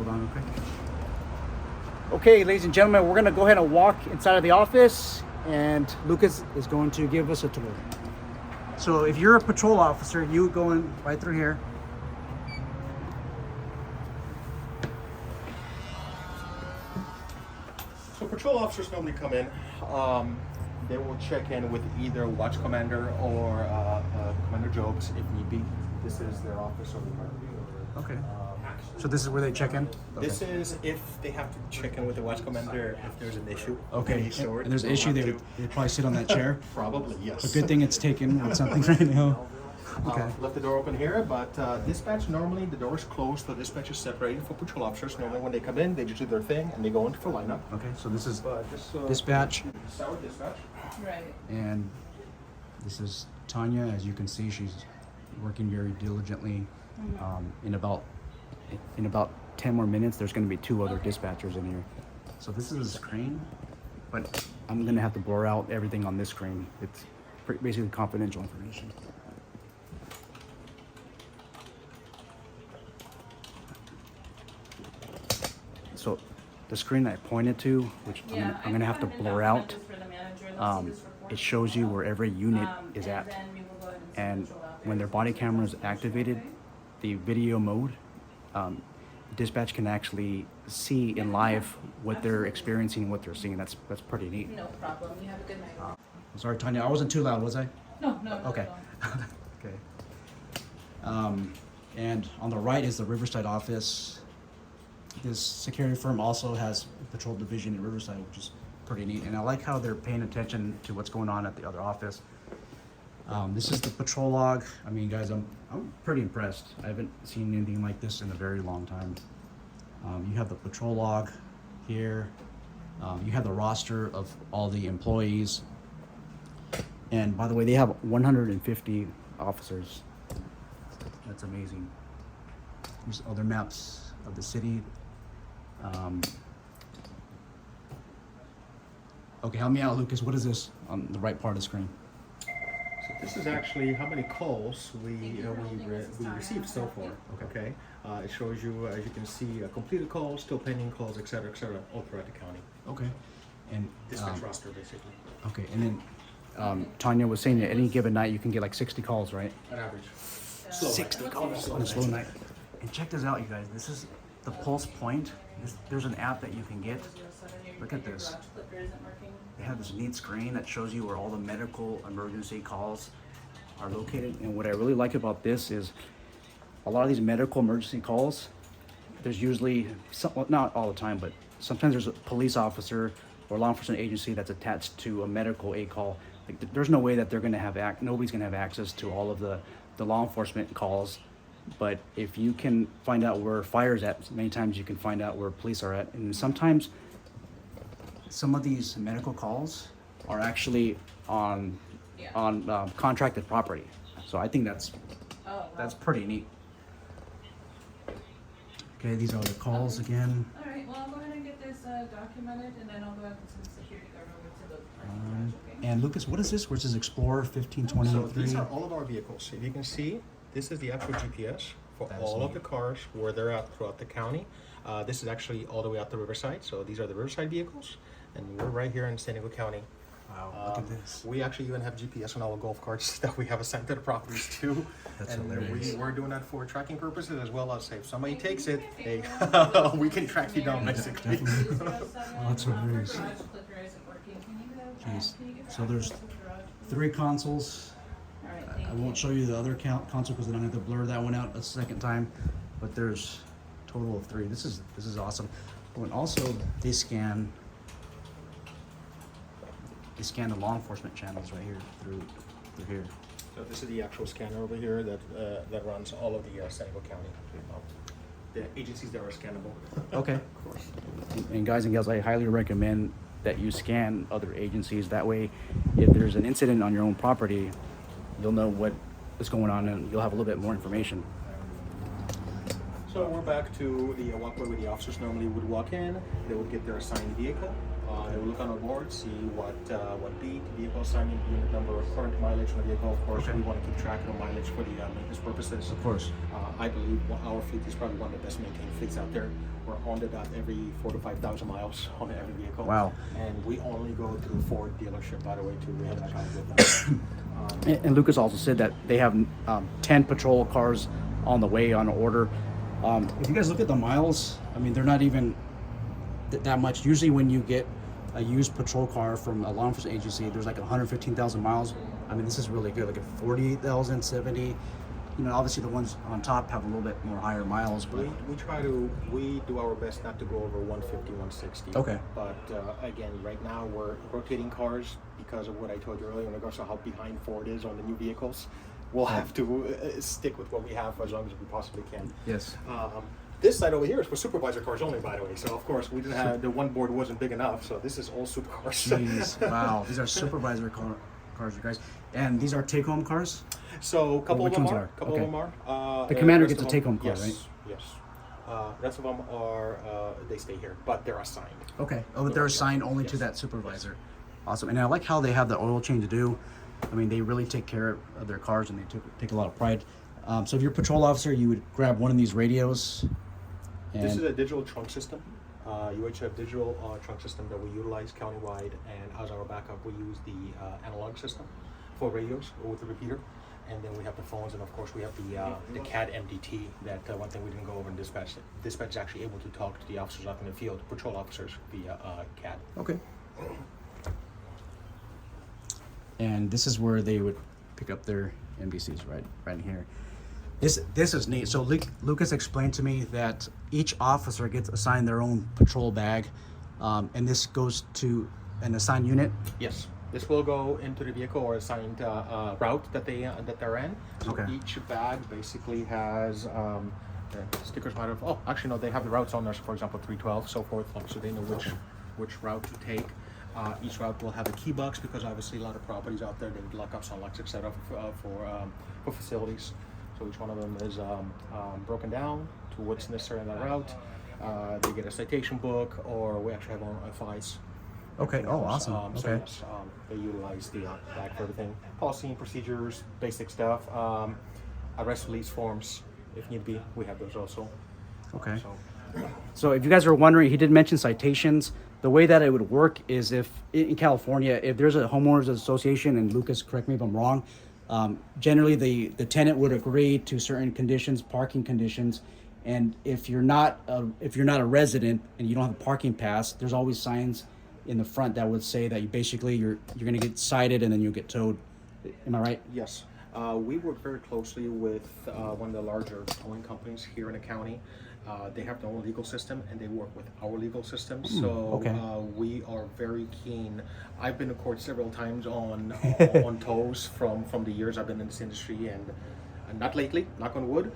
hold on real quick. Okay, ladies and gentlemen, we're gonna go ahead and walk inside of the office, and Lucas is going to give us a tour. So if you're a patrol officer, you go in right through here. So patrol officers normally come in. They will check in with either watch commander or Commander Jobs if need be. This is their office over there. Okay. So this is where they check in? This is if they have to check in with the watch commander if there's an issue. Okay. And there's an issue, they probably sit on that chair? Probably, yes. A good thing it's taken with something right now. Okay. Left the door open here, but dispatch, normally the door is closed, the dispatch is separated for patrol officers. Normally when they come in, they just do their thing and they go into for lineup. Okay, so this is This, dispatch. Sour dispatch. Right. And this is Tanya. As you can see, she's working very diligently. In about 10 more minutes, there's going to be 2 other dispatchers in here. So this is a screen, but I'm going to have to blur out everything on this screen. It's basically confidential information. So the screen I pointed to, which I'm going to have to blur out, it shows you where every unit is at. And when their body camera is activated, the video mode, dispatch can actually see in live what they're experiencing and what they're seeing. That's pretty neat. No problem. You have a good night. I'm sorry, Tanya, I wasn't too loud, was I? No, no. Okay. Okay. And on the right is the Riverside Office. This security firm also has a patrol division in Riverside, which is pretty neat. And I like how they're paying attention to what's going on at the other office. This is the patrol log. I mean, guys, I'm pretty impressed. I haven't seen anything like this in a very long time. You have the patrol log here. You have the roster of all the employees. And by the way, they have 150 officers. That's amazing. There's other maps of the city. Okay, help me out, Lucas. What is this on the right part of the screen? So this is actually how many calls we received so far. Okay. It shows you, as you can see, completed calls, still pending calls, etc., all throughout the county. Okay. And Dispatch roster, basically. okay, and then Tanya was saying that any given night you can get like 60 calls, right? On average. 60 calls on a slow night. And check this out, you guys. This is the Pulse Point. There's an app that you can get. Look at this. They have this neat screen that shows you where all the medical emergency calls are located. And what I really like about this is a lot of these medical emergency calls, there's usually, well, not all the time, but sometimes there's a police officer or law enforcement agency that's attached to a medical aid call. Like, there's no way that they're gonna have nobody's gonna have access to all of the law enforcement calls. But if you can find out where fire's at, many times you can find out where police are at. And sometimes some of these medical calls are actually on contracted property. So I think that's pretty neat. Okay, these are the calls again. All right. Well, I'll go ahead and get this documented, and then I'll go ahead and send the security guard over to the parking garage, okay? And Lucas, what is this? Where it says Explorer 1523? So these are all of our vehicles. If you can see, this is the actual GPS for all of the cars where they're at throughout the county. This is actually all the way out to Riverside. So these are the Riverside vehicles, and we're right here in San Diego County. Wow, look at this. We actually even have GPS on all the golf carts that we have assigned to the proproperties too. That's and hilarious. we're doing that for tracking purposes as well as if somebody takes it, hey, we can track you down basically. Oh, that's hilarious. Jeez. So there's 3 consoles. I won't show you the other console because then I have to blur that one out a second time. But there's a total of 3. This is awesome. Oh, and also they scan the law enforcement channels right here through here. So this is the actual scanner over here that runs all of the San Diego County. The agencies that are scannable. Okay. Of course. And guys and gals, I highly recommend that you scan other agencies. That way, if there's an incident on your own property, you'll know what is going on and you'll have a little bit more information. So we're back to the walkway where the officers normally would walk in. They would get their assigned vehicle. We'll look on our board, see what beat, vehicle assignment, unit number, current mileage on the vehicle. Of course, Okay. we want to keep track of the mileage for the maintenance purposes. Of course. I believe our fleet is probably one of the best maintained fleets out there. We're on the dot every 4,000 to 5,000 miles on every vehicle. Wow. And we only go through Ford dealership, by the way, too. We have an account with them. And Lucas also said that they have 10 patrol cars on the way on order. If you guys look at the miles, I mean, they're not even that much. Usually when you get a used patrol car from a law enforcement agency, there's like 115,000 miles. I mean, this is really good, like at 48,000, 70. You know, obviously the ones on top have a little bit more higher miles, but We do our best not to go over 150, 160. Okay. But again, right now we're rotating cars because of what I told you earlier in regards to how behind Ford is on the new vehicles. We'll have to stick with what we have for as long as we possibly can. yes. This side over here is for supervisor cars only, by the way. So of course we didn't have the one board wasn't big enough. So this is all super cars. Jeez, wow. These are supervisor cars, you guys. And these are take-home cars? So a couple of which them ones are. are? Couple Okay. of them are. The commander rest gets a of take-home them- car, right? Yes. Rest of them are they stay here, but they're assigned. Okay. Oh, but they're assigned only to Yes. that supervisor. Awesome. And I like how they have the oil change to do. I mean, they really take care of their cars and they take a lot of pride. So if you're a patrol officer, you would grab one of these radios. And This is a digital trunk system. UHF digital trunk system that we utilize countywide, and as our backup, we use the analog system for radios with the repeater, and then we have the phones, and of course we have the CAD MDT. That one thing we didn't go over in dispatch. Dispatch is actually able to talk to the officers out in the field, patrol officers via CAD. okay. And this is where they would pick up their NBCs, right in here. This is neat. So Lucas explained to me that each officer gets assigned their own patrol bag, and this goes to an assigned unit. Yes, this will go into the vehicle or assigned route that they're in. So Okay. each bag basically has stickers might have. Oh, actually no, they have the routes on there. So for example, 312, so forth, so they know which route to take. Each route will have a key box because obviously a lot of properties out there they would lock ups, unlocks, etc. For facilities. So each one of them is broken down to what's necessary on that route. They get a citation book, or we actually have our own FIs. Okay. Oh, awesome. So Okay. yes, they utilize the bag for everything. Policy and procedures, basic stuff. Arrest release forms, if need be, we have those also. Okay. So, So if you guys are wondering, he did mention citations. The way that it would work is if in California, if there's a homeowners association, and Lucas, correct me if I'm wrong, generally the tenant would agree to certain conditions, parking conditions, and if you're not a resident and you don't have a parking pass, there's always signs in the front that would say that you're going to get cited and then you'll get towed. Am I right? yes, we work very closely with one of the larger towing companies here in the county. They have their own legal system and they work with our legal system. So okay. we are very keen. I've been to court several times on tows from the years I've been in this industry, and not lately, knock on wood.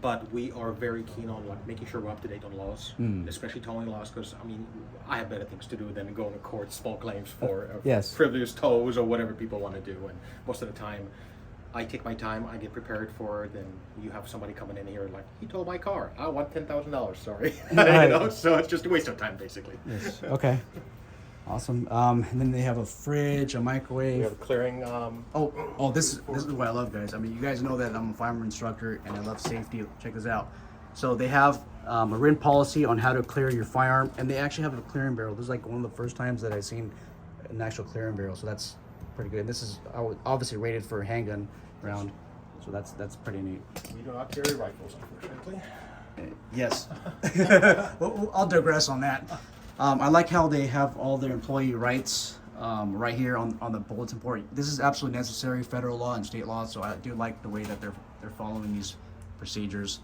But we are very keen on like making sure we're up to date on laws, especially towing laws. Because I mean, I have better things to do than going to court, small claims for Yes. frivolous tows or whatever people want to do. And most of the time, I take my time, I get prepared for it, then you have somebody coming in here like, he towed my car, I want $10,000, sorry. Right. You know, so it's just a waste of time basically. Yes. Okay. Awesome. And then they have a fridge, a We microwave. have a clearing, Oh, this is what I love, guys. I mean, you guys know that I'm a fireman instructor and I love safety. Check this out. So they have a written policy on how to clear your firearm, and they actually have a clearing barrel. This is like one of the first times that I've seen an actual clearing barrel, so that's pretty good. And this is obviously rated for a handgun round, so that's pretty neat. we do not carry rifles, unfortunately. Yes. Well, I'll digress on that. I like how they have all their employee rights right here on the bulletin board. This is absolutely necessary, federal law and state law, so I do like the way that they're following these procedures.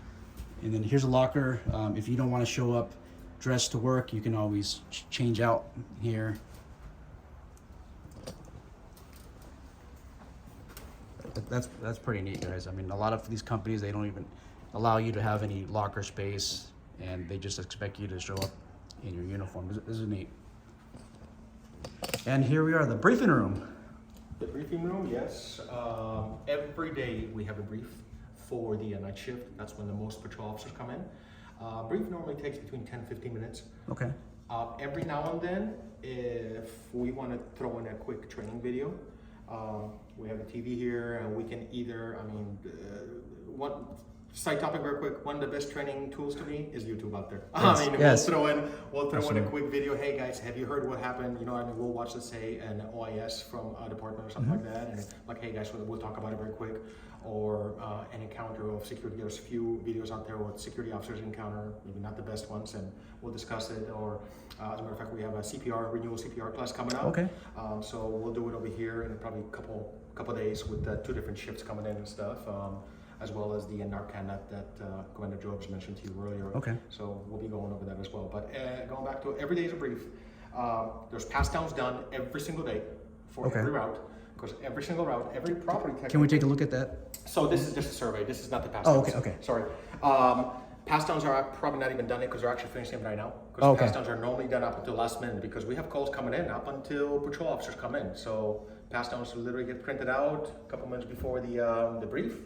And then here's a locker. If you don't want to show up dressed to work, you can always change out here. That's pretty neat, guys. I mean, a lot of these companies, they don't even allow you to have any locker space, and they just expect you to show up in your uniform. This is neat. And here we are, the briefing room. The briefing room, yes. Every day we have a brief for the night shift. That's when the most patrol officers come in. Brief normally takes between 10 15 minutes. Okay. Every now and then, if we want to throw in a quick training video, we have a TV here, and we can either, one side topic very quick. One of the best training tools to me is YouTube out there. Yes, yes. We'll throw in a quick video. Hey guys, have you heard what happened? We'll watch, let's say, an OIS from a department or something like that, and like, hey guys, we'll talk about it very quick. Or an encounter of security. There's a few videos out there what security officers encounter, maybe not the best ones, and we'll discuss it. Or as a matter of fact, we have a CPR, renewal CPR class coming up. Okay. So we'll do it over here in probably a couple days with 2 different shifts coming in and stuff, as well as the Narcan that Commander Jobs mentioned to you earlier. Okay. So we'll be going over that as well. But going back to every day is a brief. There's pass downs done every single day for every route. Because every single route, every property tech. Can we take a look at that? So this is just a survey. This is not the pass Oh, downs. okay. Sorry. Pass downs are probably not even done yet because they're actually finishing them right now. Because pass downs are normally done up until last minute because we have calls coming in up until patrol officers come in. So pass downs literally get printed out a couple minutes before the brief.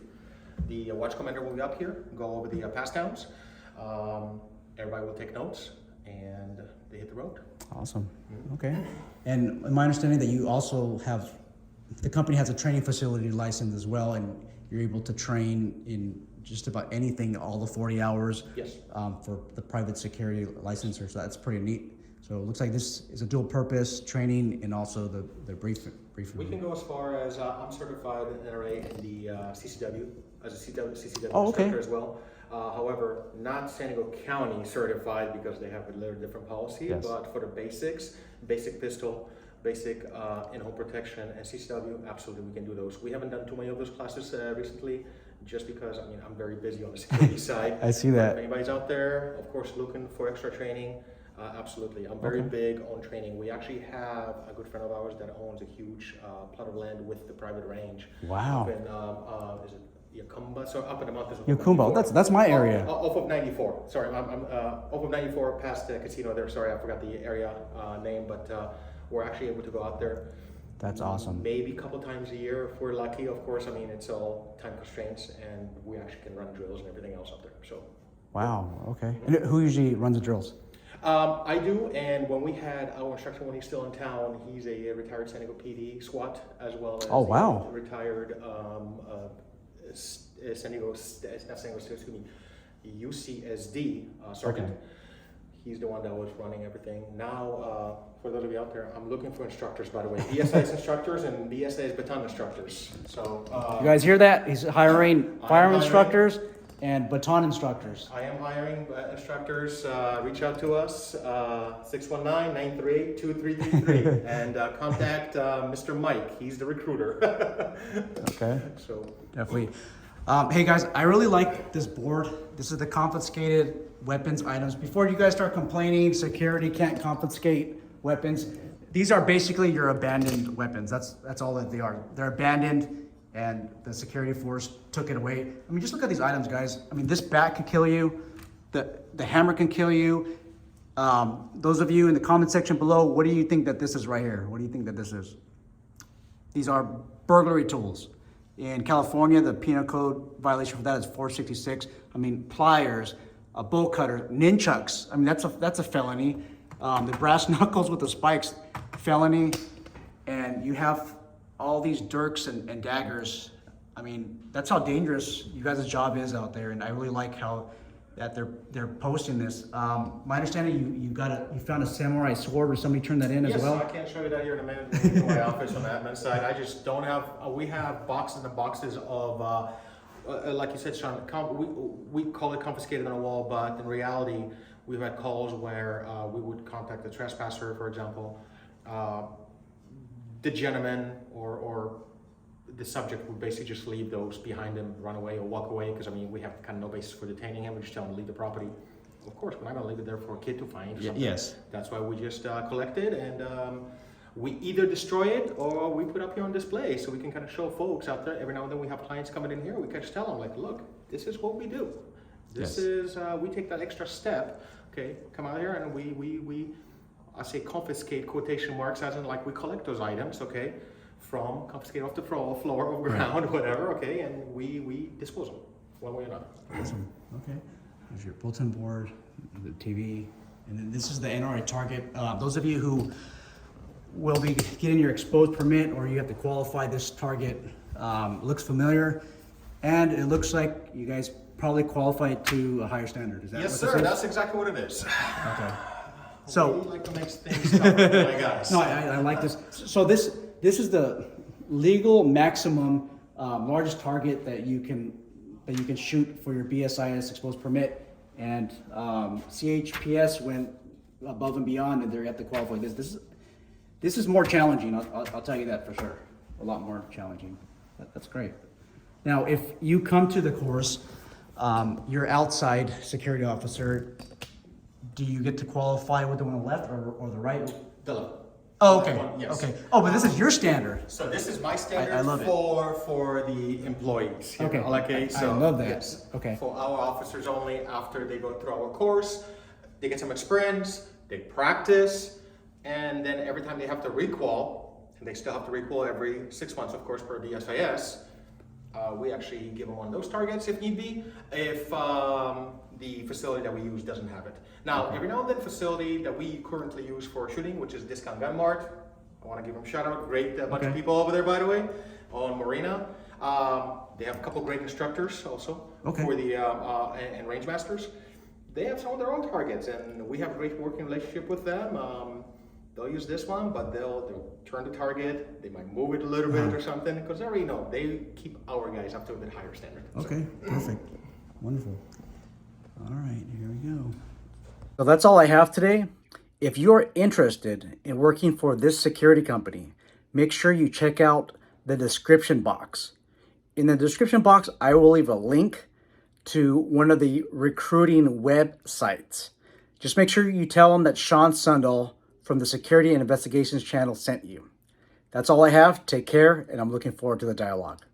The watch commander will be up here, go over the pass downs. Everybody will take notes and they hit the road. Awesome. Okay. And my understanding that you also have, the company has a training facility license as well, and you're able to train in just about anything, all the 40 hours. Yes. For the private security licensor, so that's pretty neat. So it looks like this is a dual purpose training and also the briefing. We can go as far as I'm certified in NRA and the CCW as a CCW instructor as well. However, not San Diego County certified because they have a little different policy, but for the basics, basic pistol, basic in-home protection, and CCW, absolutely we can do those. We haven't done too many of those classes recently, just because I'm very busy on the security side. I see that. If anybody's out there, of course, looking for extra training, absolutely. I'm very big on training. We actually have a good friend of ours that owns a huge plot of land with the private range. Wow. Up in, is it Yakumba? So up in the mountains. Yakumba, that's my area. Off of 94. Sorry, I'm off of 94 past the casino there. Sorry, I forgot the area name, but we're actually able to go out there. That's awesome. Maybe a couple times a year if we're lucky. Of course, it's all time constraints, and we actually can run drills and everything else up there. So. Wow. Okay. And who usually runs the drills? I do, and when we had our instructor when he's still in town, he's a retired San Diego PD SWAT as well as a retired San Diego, not San Diego, excuse me, UCSD sergeant. Okay. He's the one that was running everything. Now, for those of you out there, I'm looking for instructors, by the way. BSA is instructors and BSA is baton instructors. So you guys hear that? He's hiring firearm instructors and baton instructors. I am hiring instructors. Reach out to us, 619-938-2333, and contact Mr. Mike. He's the recruiter. Okay. So definitely. Hey guys, I really like this board. This is the confiscated weapons items. Before you guys start complaining, security can't confiscate weapons. These are basically your abandoned weapons. That's all that they are. They're abandoned, and the security force took it away. Just look at these items, guys. This bat can kill you. The hammer can kill you. Those of you in the comment section below, what do you think that this is right here? What do you think that this is? These are burglary tools. In California, the penal code violation for that is 466. Pliers, a bolt cutter, nunchucks. That's a felony. The brass knuckles with the spikes, felony. And you have all these dirks and daggers. That's how dangerous you guys' job is out there. And I really like how that they're posting this. My understanding, you found a samurai sword, or somebody turned that in as well? Yes, I can't show you that here in a minute in my office on the admin side. I just don't have, we have boxes and boxes of, like you said, Sean, we call it confiscated on a wall, but in reality, we've had calls where we would contact the trespasser, for example. The gentleman or the subject would basically just leave those behind him, run away or walk away, because we have kind of no basis for detaining him. We just tell him to leave the property. Of course, we're not going to leave it there for a kid to find. Yes. That's why we just collect it, and we either destroy it or we put it up here on display so we can kind of show folks out there. Every now and then we have clients coming in here. We can just tell them, like, look, this is what we do. This is we take that extra step. Okay, come out here and we I say confiscate quotation marks as in like we collect those items. Okay. From confiscate off the floor or ground, whatever, okay, and we dispose them one way or another. Awesome. Okay. There's your bulletin board, the TV, and then this is the NRA target. Those of you who will be getting your exposed permit or you have to qualify, this target looks familiar, and it looks like you guys probably qualify to a higher standard. Is that Yes, what sir. this is? That's exactly what it is. Okay. So, We like to make things tough for my guys. no, I like this. So this is the legal maximum largest target that you can shoot for your BSIS exposed permit, and CHPS went above and beyond, and they have to qualify. This is more challenging. I'll tell you that for sure. A lot more challenging. That's great. Now, if you come to the course, you're outside security officer. Do you get to qualify with the one on the left or the right? The left. Oh, okay. Yes. Okay. Oh, but this is your standard. So this is my standard I love it. for the employees here. Okay. Okay. So I love that. Yes. Okay. For our officers only, after they go through our course, they get some experience, they practice, and then every time they have to requal, and they still have to requal every 6 months, of course, per DSIS. We actually give them one of those targets if need be, if the facility that we use doesn't have it. Now, every now and then, facility that we currently use for shooting, which is Discount Gun Mart, I want to give them a shout out. Great bunch of people over there, by the way, on Marina. They have a couple great instructors also for the and range masters. They have some of their own targets, and we have a great working relationship with them. They'll use this one, but they'll turn the target. They might move it a little bit or something, because they already know they keep our guys up to a bit higher standard. Okay, perfect. Wonderful. All right, here we go. So that's all I have today. If you're interested in working for this security company, make sure you check out the description box. In the description box, I will leave a link to one of the recruiting websites. Just make sure you tell them that Sean Sundal from the Security and Investigations channel sent you. That's all I have. Take care, and I'm looking forward to the dialogue.